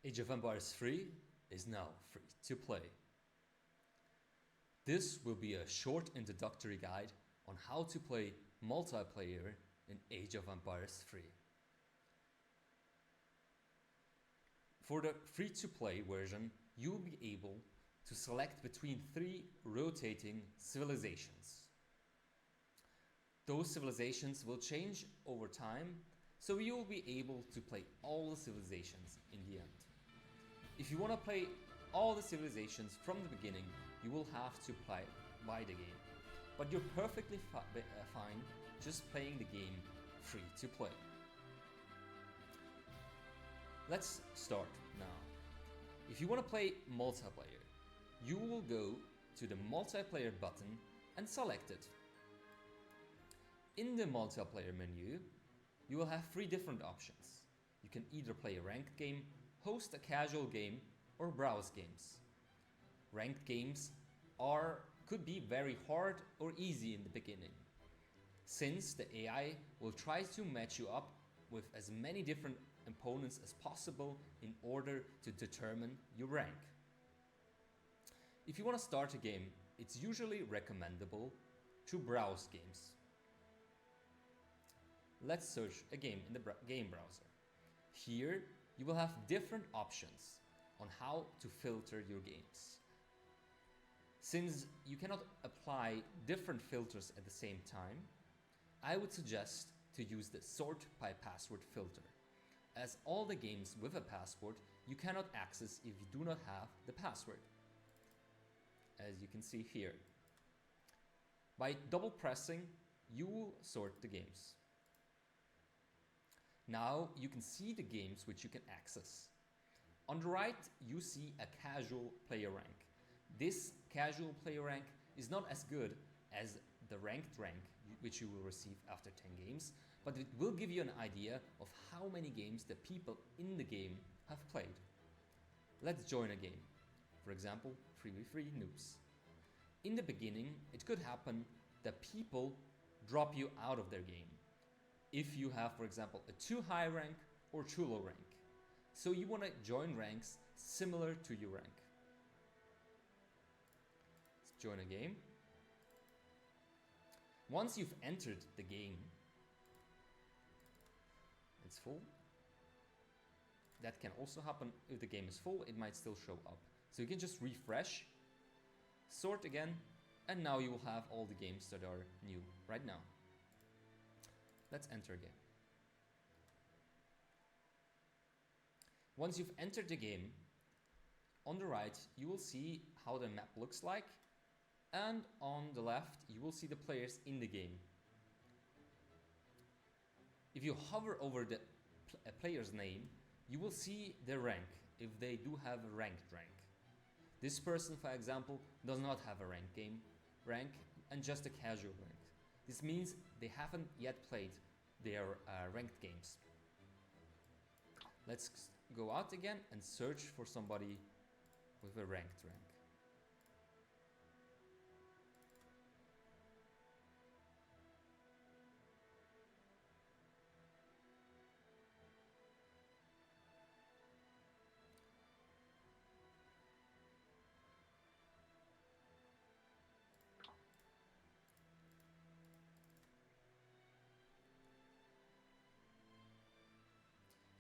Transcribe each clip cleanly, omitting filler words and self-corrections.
Age of Empires 3 is now free to play. This will be a short introductory guide on how to play multiplayer in Age of Empires 3. For the free-to-play version, you will be able to select between 3 rotating civilizations. Those civilizations will change over time, so you will be able to play all the civilizations in the end. If you want to play all the civilizations from the beginning, you will have to buy the game. But you're perfectly fine just playing the game free to play. Let's start now. If you want to play multiplayer, you will go to the multiplayer button and select it. In the multiplayer menu, you will have 3 different options. You can either play a ranked game, host a casual game, or browse games. Ranked games could be very hard or easy in the beginning, since the AI will try to match you up with as many different opponents as possible in order to determine your rank. If you want to start a game, it's usually recommendable to browse games. Let's search a game in the game browser. Here, you will have different options on how to filter your games. Since you cannot apply different filters at the same time, I would suggest to use the sort by password filter, as all the games with a password you cannot access if you do not have the password, as you can see here. By double pressing, you will sort the games. Now you can see the games which you can access. On the right, you see a casual player rank. This casual player rank is not as good as the ranked rank which you will receive after 10 games, but it will give you an idea of how many games the people in the game have played. Let's join a game. For example, 3v3 noobs. In the beginning, it could happen that people drop you out of their game if you have, for example, a too high rank or too low rank. So you want to join ranks similar to your rank. Let's join a game. Once you've entered the game, it's full. That can also happen if the game is full, it might still show up. So you can just refresh, sort again, and now you will have all the games that are new right now. Let's enter again. Once you've entered the game, on the right you will see how the map looks like, and on the left you will see the players in the game. If you hover over the player's name, you will see their rank, if they do have a ranked rank. This person, for example, does not have a rank and just a casual rank. This means they haven't yet played their ranked games. Let's go out again and search for somebody with a ranked rank.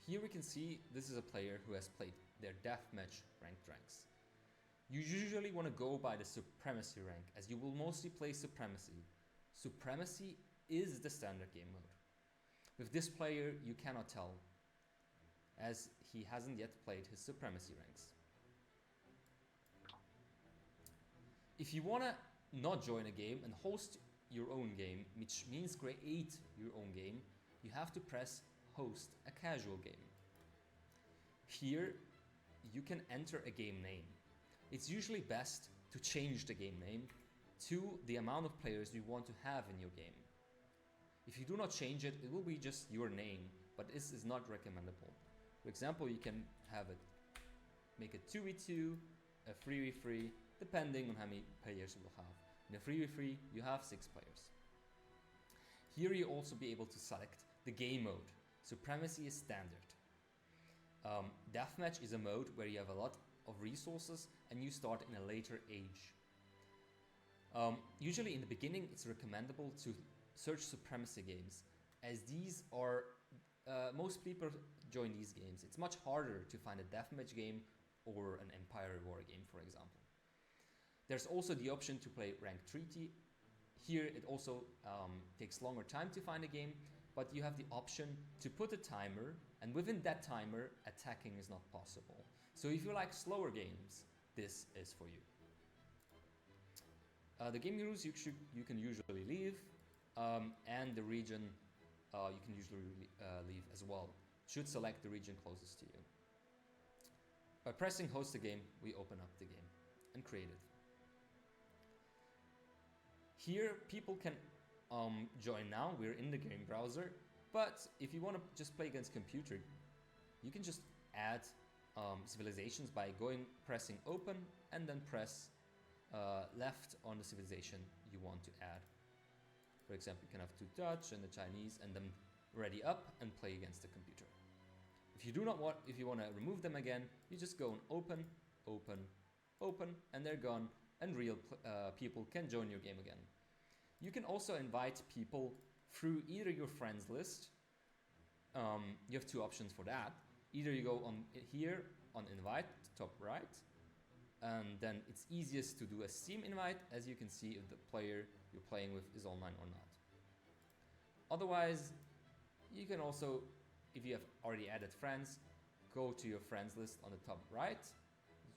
Here we can see this is a player who has played their deathmatch ranked ranks. You usually want to go by the Supremacy rank, as you will mostly play Supremacy. Supremacy is the standard game mode. With this player you cannot tell, as he hasn't yet played his Supremacy ranks. If you want to not join a game and host your own game, which means create your own game, you have to press host a casual game. Here you can enter a game name. It's usually best to change the game name to the amount of players you want to have in your game. If you do not change it, it will be just your name, but this is not recommendable. For example, you can have it, make it 2v2, a 3v3, depending on how many players you will have. In a 3v3, you have 6 players. Here you also be able to select the game mode. Supremacy is standard. Deathmatch is a mode where you have a lot of resources and you start in a later age. Usually in the beginning it's recommendable to search supremacy games, as these are most people join these games. It's much harder to find a deathmatch game or an Empire War game, for example. There's also the option to play ranked treaty. Here it also takes longer time to find a game, but you have the option to put a timer, and within that timer attacking is not possible. So if you like slower games, this is for you. The game rules you can usually leave, and the region you can usually leave as well. Should select the region closest to you. By pressing host a game, we open up the game and create it. Here people can join now, we're in the game browser, but if you want to just play against computer, you can just add civilizations by pressing open and then press left on the civilization you want to add. For example, you can have 2 Dutch and the Chinese and then ready up and play against the computer. If you want to remove them again, you just go on open, open, open, and they're gone, and real people can join your game again. You can also invite people through either your friends list. You have 2 options for that. Either you go on here on invite, top right, and then it's easiest to do a Steam invite, as you can see if the player you're playing with is online or not. Otherwise, you can also, if you have already added friends, go to your friends list on the top right,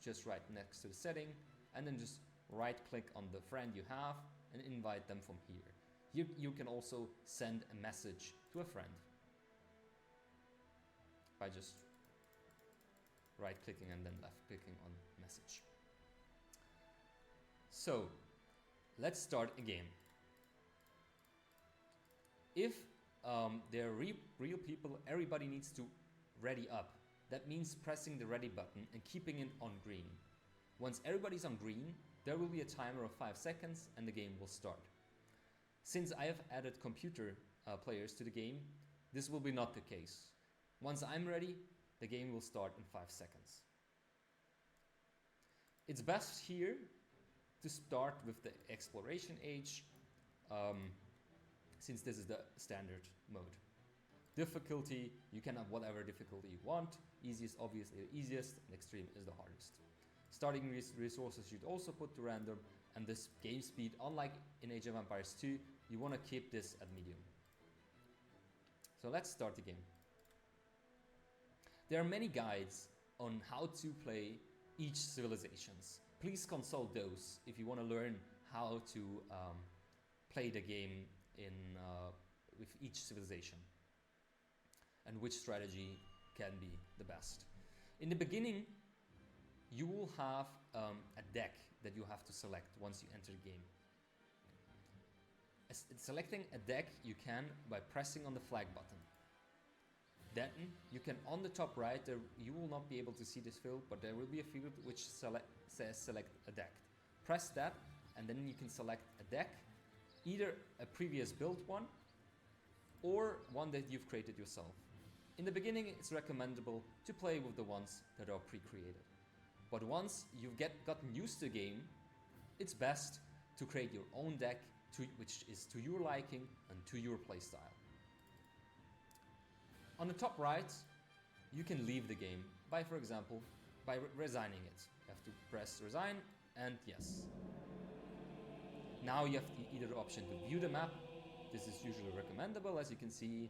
just right next to the setting, and then just right click on the friend you have and invite them from here. You can also send a message to a friend by just right clicking and then left clicking on message. So let's start a game. If there are real people, everybody needs to ready up. That means pressing the ready button and keeping it on green. Once everybody's on green, there will be a timer of 5 seconds and the game will start. Since I have added computer players to the game, this will be not the case. Once I'm ready, the game will start in 5 seconds. It's best here to start with the exploration age, since this is the standard mode. Difficulty, you can have whatever difficulty you want. Easiest, obviously the easiest, and extreme is the hardest. Starting resources you'd also put to random, and this game speed, unlike in Age of Empires 2, you want to keep this at medium. So let's start the game. There are many guides on how to play each civilizations. Please consult those if you want to learn how to play the game with each civilization and which strategy can be the best. In the beginning, you will have a deck that you have to select once you enter the game. Selecting a deck you can by pressing on the flag button. Then you can, on the top right, you will not be able to see this field, but there will be a field which says select a deck. Press that and then you can select a deck, either a previous built one or one that you've created yourself. In the beginning, it's recommendable to play with the ones that are pre-created. But once you've gotten used to the game, it's best to create your own deck which is to your liking and to your playstyle. On the top right, you can leave the game by, for example, by resigning it. You have to press resign and yes. Now you have either the option to view the map. This is usually recommendable, as you can see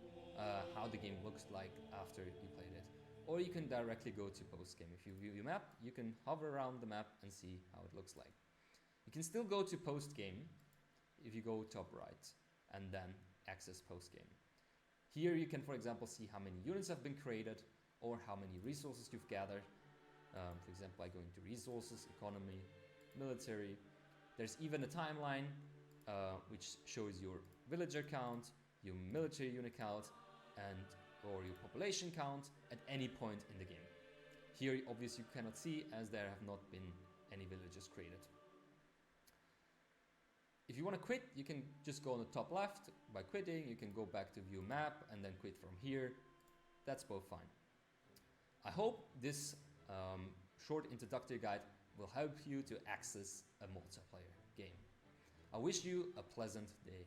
how the game looks like after you played it. Or you can directly go to post-game. If you view your map, you can hover around the map and see how it looks like. You can still go to post-game if you go top right and then access post-game. Here you can, for example, see how many units have been created or how many resources you've gathered. For example, by going to resources, economy, military. There's even a timeline which shows your villager count, your military unit count, or your population count at any point in the game. Here, obviously, you cannot see as there have not been any villagers created. If you want to quit, you can just go on the top left by quitting. You can go back to view map and then quit from here. That's both fine. I hope this short introductory guide will help you to access a multiplayer game. I wish you a pleasant day.